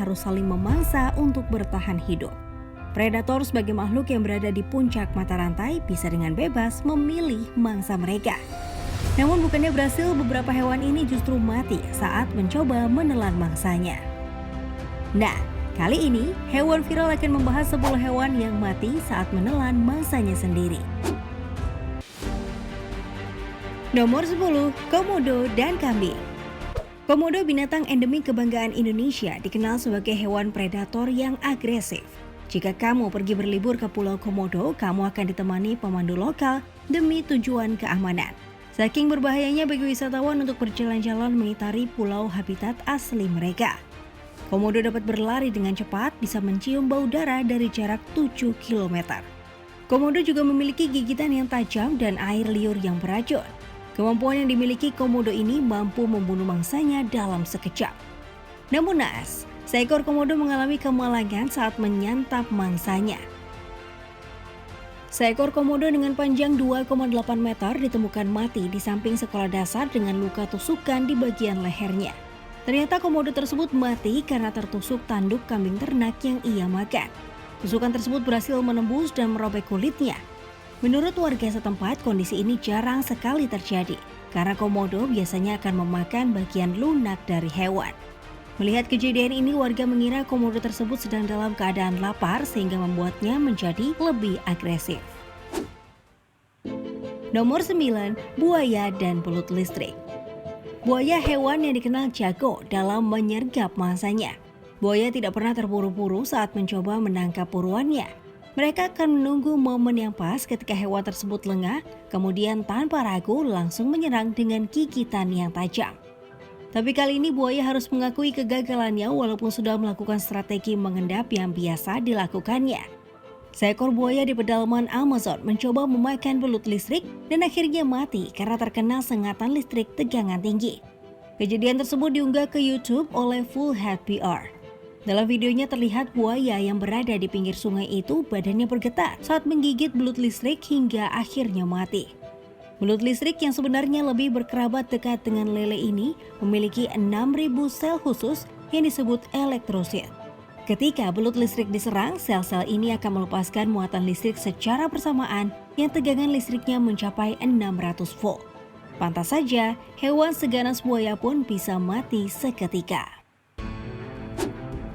harus saling memangsa untuk bertahan hidup. Predator sebagai makhluk yang berada di puncak mata rantai bisa dengan bebas memilih mangsa mereka. Namun bukannya berhasil, beberapa hewan ini justru mati saat mencoba menelan mangsanya. Nah, kali ini hewan viral akan membahas 10 hewan yang mati saat menelan mangsanya sendiri. Nomor 10, Komodo dan kambing. Komodo, binatang endemik kebanggaan Indonesia, dikenal sebagai hewan predator yang agresif. Jika kamu pergi berlibur ke Pulau Komodo, kamu akan ditemani pemandu lokal demi tujuan keamanan. Saking berbahayanya bagi wisatawan untuk berjalan-jalan mengitari pulau habitat asli mereka. Komodo dapat berlari dengan cepat, bisa mencium bau darah dari jarak 7 km. Komodo juga memiliki gigitan yang tajam dan air liur yang beracun. Kemampuan yang dimiliki komodo ini mampu membunuh mangsanya dalam sekejap. Namun naas, seekor komodo mengalami kemalangan saat menyantap mangsanya. Seekor komodo dengan panjang 2,8 meter ditemukan mati di samping sekolah dasar dengan luka tusukan di bagian lehernya. Ternyata komodo tersebut mati karena tertusuk tanduk kambing ternak yang ia makan. Tusukan tersebut berhasil menembus dan merobek kulitnya. Menurut warga setempat, kondisi ini jarang sekali terjadi karena komodo biasanya akan memakan bagian lunak dari hewan. Melihat kejadian ini, warga mengira komodo tersebut sedang dalam keadaan lapar sehingga membuatnya menjadi lebih agresif. Nomor 9, buaya dan belut listrik. Buaya hewan yang dikenal jago dalam menyergap mangsanya. Buaya tidak pernah terburu-buru saat mencoba menangkap buruannya. Mereka akan menunggu momen yang pas ketika hewan tersebut lengah, kemudian tanpa ragu langsung menyerang dengan gigitan yang tajam. Tapi kali ini buaya harus mengakui kegagalannya walaupun sudah melakukan strategi mengendap yang biasa dilakukannya. Seekor buaya di pedalaman Amazon mencoba memakan belut listrik dan akhirnya mati karena terkena sengatan listrik tegangan tinggi. Kejadian tersebut diunggah ke YouTube oleh Full Head PR. Dalam videonya terlihat buaya yang berada di pinggir sungai itu badannya bergetar saat menggigit belut listrik hingga akhirnya mati. Belut listrik yang sebenarnya lebih berkerabat dekat dengan lele ini memiliki 6.000 sel khusus yang disebut elektrosit. Ketika belut listrik diserang, sel-sel ini akan melepaskan muatan listrik secara bersamaan yang tegangan listriknya mencapai 600 volt. Pantas saja, hewan seganas buaya pun bisa mati seketika.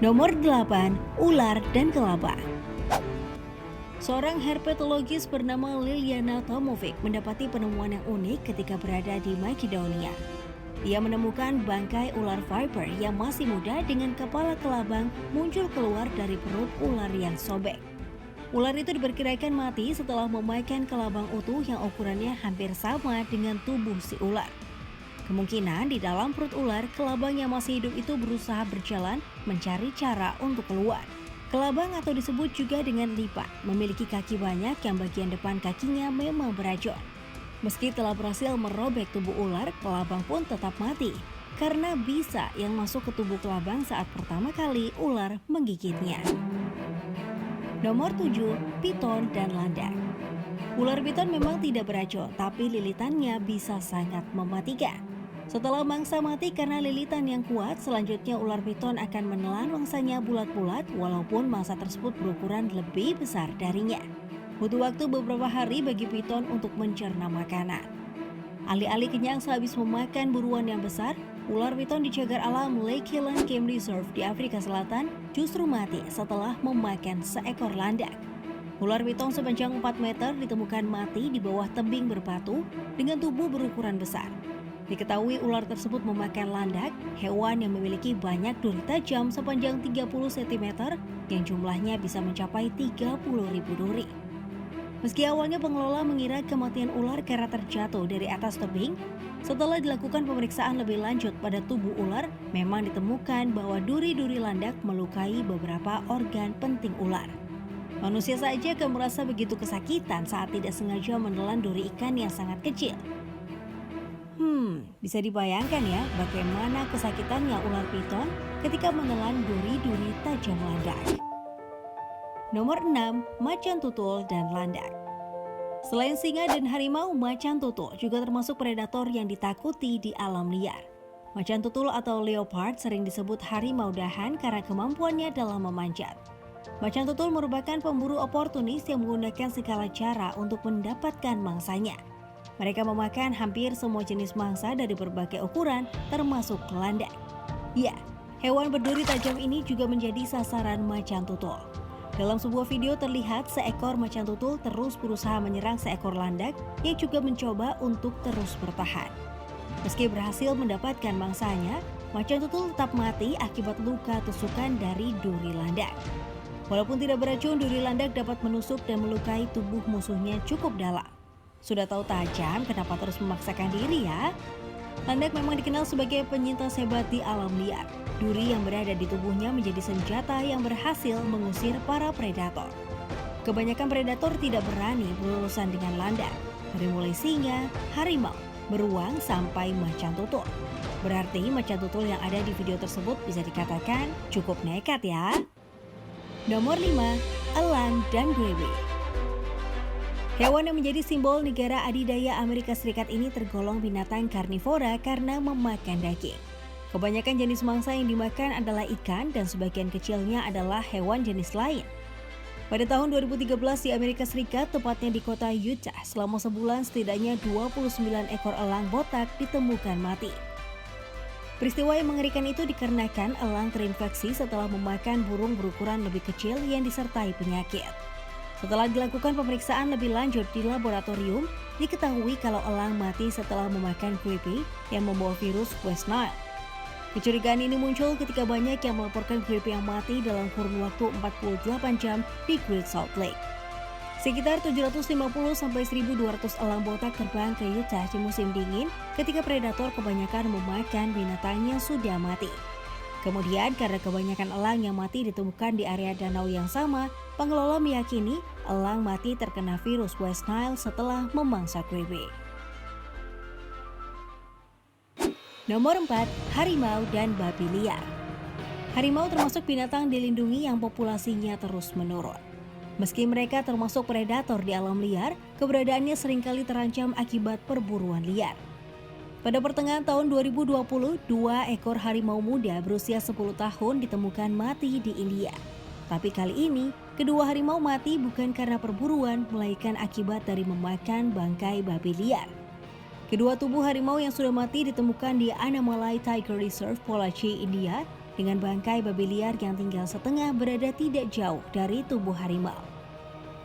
Nomor 8, ular dan kelabang. Seorang herpetologis bernama Liliana Tomovic mendapati penemuan yang unik ketika berada di Makedonia. Ia menemukan bangkai ular viper yang masih muda dengan kepala kelabang muncul keluar dari perut ular yang sobek. Ular itu diperkirakan mati setelah memakan kelabang utuh yang ukurannya hampir sama dengan tubuh si ular. Kemungkinan di dalam perut ular, kelabang yang masih hidup itu berusaha berjalan mencari cara untuk keluar. Kelabang atau disebut juga dengan lipat, memiliki kaki banyak yang bagian depan kakinya memang beracun. Meski telah berhasil merobek tubuh ular, kelabang pun tetap mati karena bisa yang masuk ke tubuh kelabang saat pertama kali ular menggigitnya. Nomor 7, piton dan landak. Ular piton memang tidak beracun, tapi lilitannya bisa sangat mematikan. Setelah mangsa mati karena lilitan yang kuat, selanjutnya ular piton akan menelan mangsanya bulat-bulat walaupun mangsa tersebut berukuran lebih besar darinya. Butuh waktu beberapa hari bagi piton untuk mencerna makanan. Alih-alih kenyang sehabis memakan buruan yang besar, ular piton di cagar alam Lake Highland Game Reserve di Afrika Selatan justru mati setelah memakan seekor landak. Ular piton sepanjang 4 meter ditemukan mati di bawah tebing berbatu dengan tubuh berukuran besar. Diketahui ular tersebut memakan landak, hewan yang memiliki banyak duri tajam sepanjang 30 cm yang jumlahnya bisa mencapai 30.000 duri. Meski awalnya pengelola mengira kematian ular karena terjatuh dari atas tebing, setelah dilakukan pemeriksaan lebih lanjut pada tubuh ular, memang ditemukan bahwa duri-duri landak melukai beberapa organ penting ular. Manusia saja akan merasa begitu kesakitan saat tidak sengaja menelan duri ikan yang sangat kecil. Bisa dibayangkan ya bagaimana kesakitannya ular piton ketika menelan duri-duri tajam landak. Nomor 6, macan tutul dan landak. Selain singa dan harimau, macan tutul juga termasuk predator yang ditakuti di alam liar. Macan tutul atau leopard sering disebut harimau dahan karena kemampuannya dalam memanjat. Macan tutul merupakan pemburu oportunis yang menggunakan segala cara untuk mendapatkan mangsanya. Mereka memakan hampir semua jenis mangsa dari berbagai ukuran, termasuk landak. Ya, hewan berduri tajam ini juga menjadi sasaran macan tutul. Dalam sebuah video terlihat seekor macan tutul terus berusaha menyerang seekor landak yang juga mencoba untuk terus bertahan. Meski berhasil mendapatkan mangsanya, macan tutul tetap mati akibat luka tusukan dari duri landak. Walaupun tidak beracun, duri landak dapat menusuk dan melukai tubuh musuhnya cukup dalam. Sudah tahu tajam, kenapa terus memaksakan diri ya? Landak memang dikenal sebagai penyintas hebat di alam liar. Duri yang berada di tubuhnya menjadi senjata yang berhasil mengusir para predator. Kebanyakan predator tidak berani berurusan dengan landak, dari mulai singa, harimau, beruang sampai macan tutul. Berarti macan tutul yang ada di video tersebut bisa dikatakan cukup nekat ya. Nomor 5, elang dan grebe. Hewan yang menjadi simbol negara adidaya Amerika Serikat ini tergolong binatang karnivora karena memakan daging. Kebanyakan jenis mangsa yang dimakan adalah ikan dan sebagian kecilnya adalah hewan jenis lain. Pada tahun 2013 di Amerika Serikat, tepatnya di kota Utah, selama sebulan setidaknya 29 ekor elang botak ditemukan mati. Peristiwa yang mengerikan itu dikarenakan elang terinfeksi setelah memakan burung berukuran lebih kecil yang disertai penyakit. Setelah dilakukan pemeriksaan lebih lanjut di laboratorium, diketahui kalau elang mati setelah memakan grebe yang membawa virus West Nile. Kecurigaan ini muncul ketika banyak yang melaporkan grebe yang mati dalam kurun waktu 48 jam di Great Salt Lake. Sekitar 750-1.200 elang botak terbang ke Utah di musim dingin ketika predator kebanyakan memakan binatang yang sudah mati. Kemudian karena kebanyakan elang yang mati ditemukan di area danau yang sama, pengelola meyakini elang mati terkena virus West Nile setelah memangsa grebe. Nomor 4, harimau dan babi liar. Harimau termasuk binatang dilindungi yang populasinya terus menurun. Meski mereka termasuk predator di alam liar, keberadaannya seringkali terancam akibat perburuan liar. Pada pertengahan tahun 2020, 2 ekor harimau muda berusia 10 tahun ditemukan mati di India. Tapi kali ini, kedua harimau mati bukan karena perburuan, melainkan akibat dari memakan bangkai babi liar. Kedua tubuh harimau yang sudah mati ditemukan di Annamalai Tiger Reserve, Pollachi, India, dengan bangkai babi liar yang tinggal setengah berada tidak jauh dari tubuh harimau.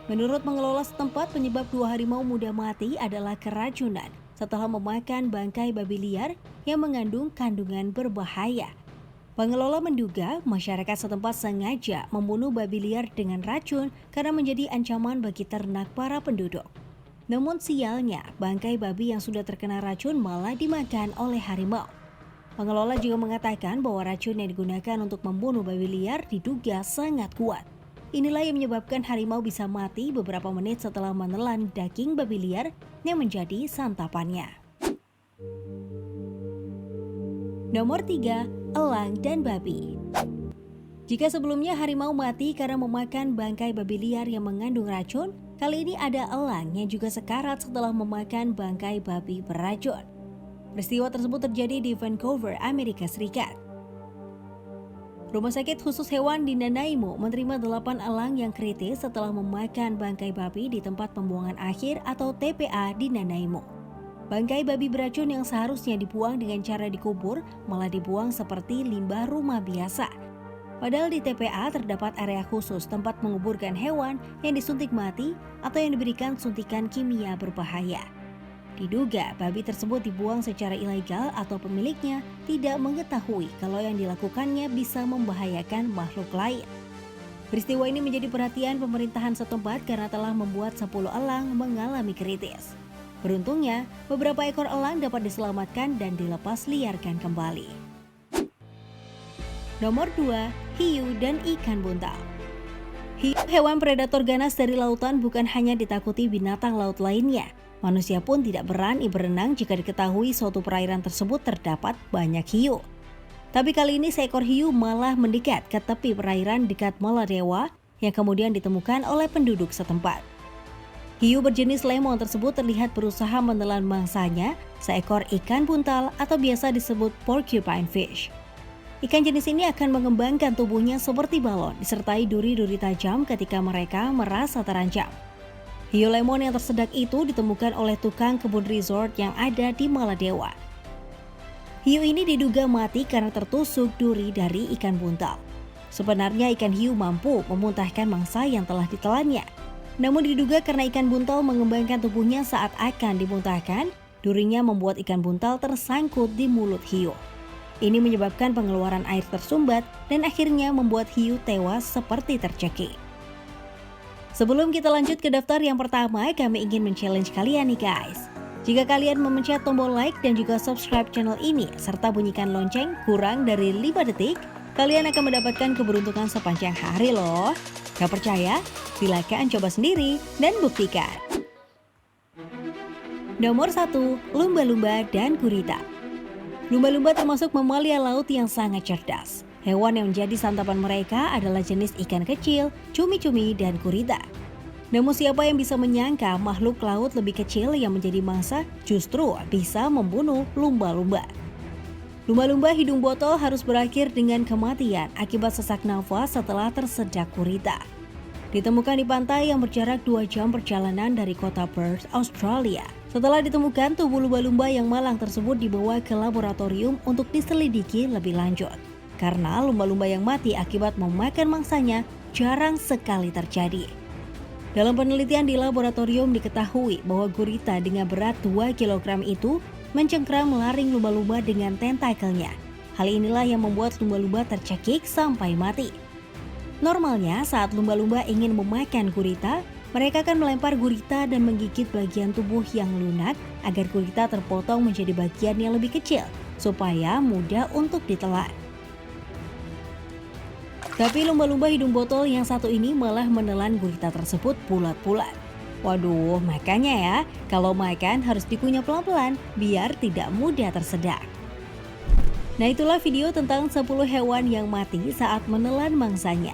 Menurut pengelola setempat, penyebab 2 harimau muda mati adalah keracunan setelah memakan bangkai babi liar yang mengandung kandungan berbahaya. Pengelola menduga masyarakat setempat sengaja membunuh babi liar dengan racun karena menjadi ancaman bagi ternak para penduduk. Namun sialnya, bangkai babi yang sudah terkena racun malah dimakan oleh harimau. Pengelola juga mengatakan bahwa racun yang digunakan untuk membunuh babi liar diduga sangat kuat. Inilah yang menyebabkan harimau bisa mati beberapa menit setelah menelan daging babi liar yang menjadi santapannya. Nomor 3, elang dan babi. Jika sebelumnya harimau mati karena memakan bangkai babi liar yang mengandung racun, kali ini ada elang yang juga sekarat setelah memakan bangkai babi beracun. Peristiwa tersebut terjadi di Vancouver, Amerika Serikat. Rumah sakit khusus hewan di Nanaimo menerima 8 elang yang kritis setelah memakan bangkai babi di tempat pembuangan akhir atau TPA di Nanaimo. Bangkai babi beracun yang seharusnya dibuang dengan cara dikubur malah dibuang seperti limbah rumah biasa. Padahal di TPA terdapat area khusus tempat menguburkan hewan yang disuntik mati atau yang diberikan suntikan kimia berbahaya. Diduga babi tersebut dibuang secara ilegal atau pemiliknya tidak mengetahui kalau yang dilakukannya bisa membahayakan makhluk lain. Peristiwa ini menjadi perhatian pemerintahan setempat karena telah membuat 10 elang mengalami kritis. Beruntungnya, beberapa ekor elang dapat diselamatkan dan dilepas liarkan kembali. Nomor 2, hiu dan ikan buntal. Hiu, hewan predator ganas dari lautan, bukan hanya ditakuti binatang laut lainnya. Manusia pun tidak berani berenang jika diketahui suatu perairan tersebut terdapat banyak hiu. Tapi kali ini seekor hiu malah mendekat ke tepi perairan dekat Maladewa yang kemudian ditemukan oleh penduduk setempat. Hiu berjenis lemon tersebut terlihat berusaha menelan mangsanya, seekor ikan buntal atau biasa disebut porcupine fish. Ikan jenis ini akan mengembangkan tubuhnya seperti balon, disertai duri-duri tajam ketika mereka merasa terancam. Hiu lemon yang tersedak itu ditemukan oleh tukang kebun resort yang ada di Maladewa. Hiu ini diduga mati karena tertusuk duri dari ikan buntal. Sebenarnya ikan hiu mampu memuntahkan mangsa yang telah ditelannya. Namun diduga karena ikan buntal mengembangkan tubuhnya saat akan dimuntahkan, durinya membuat ikan buntal tersangkut di mulut hiu. Ini menyebabkan pengeluaran air tersumbat dan akhirnya membuat hiu tewas seperti tercekik. Sebelum kita lanjut ke daftar yang pertama, kami ingin men-challenge kalian nih guys. Jika kalian memencet tombol like dan juga subscribe channel ini, serta bunyikan lonceng kurang dari 5 detik, kalian akan mendapatkan keberuntungan sepanjang hari loh. Gak percaya? Silakan coba sendiri dan buktikan. Nomor 1. Lumba-lumba dan gurita. Lumba-lumba termasuk mamalia laut yang sangat cerdas. Hewan yang menjadi santapan mereka adalah jenis ikan kecil, cumi-cumi, dan gurita. Namun siapa yang bisa menyangka makhluk laut lebih kecil yang menjadi mangsa justru bisa membunuh lumba-lumba. Lumba-lumba hidung botol harus berakhir dengan kematian akibat sesak nafas setelah tersedak gurita. Ditemukan di pantai yang berjarak 2 jam perjalanan dari kota Perth, Australia. Setelah ditemukan, tubuh lumba-lumba yang malang tersebut dibawa ke laboratorium untuk diselidiki lebih lanjut. Karena lumba-lumba yang mati akibat memakan mangsanya jarang sekali terjadi. Dalam penelitian di laboratorium diketahui bahwa gurita dengan berat 2 kg itu mencengkram laring lumba-lumba dengan tentakelnya. Hal inilah yang membuat lumba-lumba tercekik sampai mati. Normalnya saat lumba-lumba ingin memakan gurita, mereka akan melempar gurita dan menggigit bagian tubuh yang lunak agar gurita terpotong menjadi bagian yang lebih kecil, supaya mudah untuk ditelan. Tapi lumba-lumba hidung botol yang satu ini malah menelan gurita tersebut bulat-bulat. Waduh, makanya ya, kalau makan harus dikunyah pelan-pelan biar tidak mudah tersedak. Nah itulah video tentang 10 hewan yang mati saat menelan mangsanya.